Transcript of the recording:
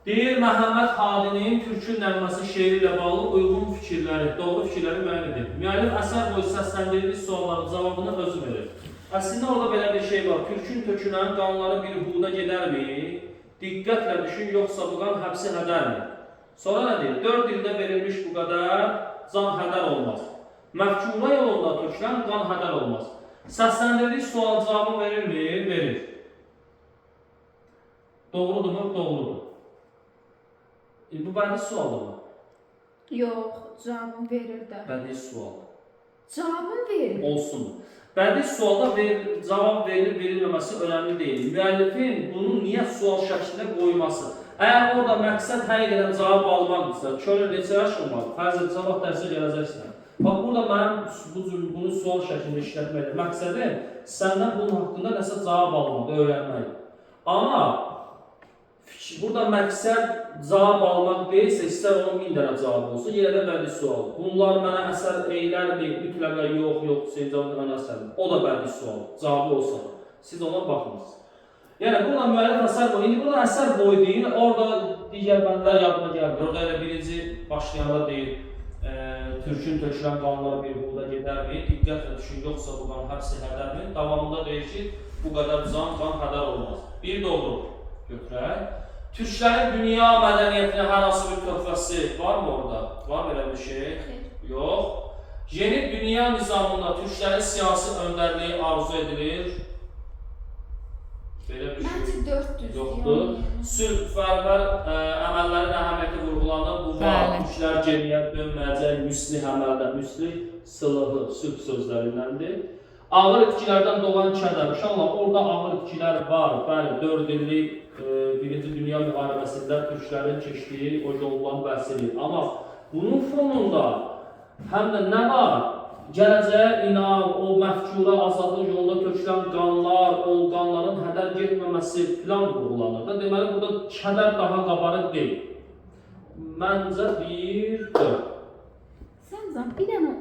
Deyir Məhəmməd Hadinin Türkün nəğməsi şeiri ilə bağlı uyğun fikirləri, doğru fikirləri müəyyən edin. Müəllif əsər boyu səsləndirdiyi sualların cavabını özü verir. Əslində orada belə bir şey var. Türkün tökünən qanları bir huda gedərmi? Diqqətlə düşün, yoxsa bu qan həbsi hədərmi? Sonra nə deyir? 4 ildə verilmiş bu qədər can hədər olmaz. Məhkuma yolunda tökülən qan hədər olmaz. Səsləndirdiyi sual cavabı verirmi? Verir. Doğrudurmu? Doğrudur. Bu bədii sualdır mı? Yox, cavabını verir də. Bədii sual. Cavabını verir. Olsun. Bədii sualda cavab verilir, verilməməsi önemli deyil. Müəllifin bunu niyə sual şəklində qoyması? Əgər orada məqsəd həqiqətən cavab almaqdırsa, körür neçə yaş olmalı? Fərz et, sabah dərsə gələcəksən. Bax, burada mənim bunu sual şəklində işlətməkdir. Məqsədim səndən bunun haqqında nəsə cavab almaq, öyrənmək. Amma burada məqsəd cavab almaq deyilsə, istər onun 1000 dənə cavab olsun, yenə də bədii sual. Bunlar mənə əsər eylərmi? Mütləqa yox, Sencavın əsəri. O da bədii sual, cavabı olsa. Siz ona baxmısınız. Yəni, burada müəllif əsər boyu, indi burada əsər boyu deyil, orada digər bəndlər yadıma gəlmir. Orada elə birinci başlayanda deyil, Türkün tökülən qanları bir buğda gedərmi? Diqqətlə düşün, yoxsa bu qan həbsi hədərmi? Davamında deyir ki, bu qədər qan hədər olmaz. Bir doğru götürək. Türklərin dünya mədəniyyətinə hər hansı bir töhfəsi var mı orada? Var belə bir şey? Yox. Yeni dünya nizamında Türklərin siyasi öndərliyi arzu edilir. Belə bir şey Məncə 400 yoxdur. Sülh-fərvər əməllərin əhəmiyyəti vurğulanır. Bu var. Türklər geriyə dönməyəcək, müslih əməldə, müslih sılahı, sülh sözlərindəndir. Ağır itkilərdən doğan kədər. İnşallah orada ağır itkilər var. Bəli, 4 illik Birinci Dünya müharibəsində Türklərin keçdiyi o yoldan bəhs edir. Amma bunun fonunda həm də nə var? Gələcəyə inam, o məhkura, azadlıq yolunda tökülən qanlar, o qanların hədər getməməsi filan vurğulanır. Deməli, burada kədər daha qabarıq deyil. Məncə 1-4. Sən bir dənə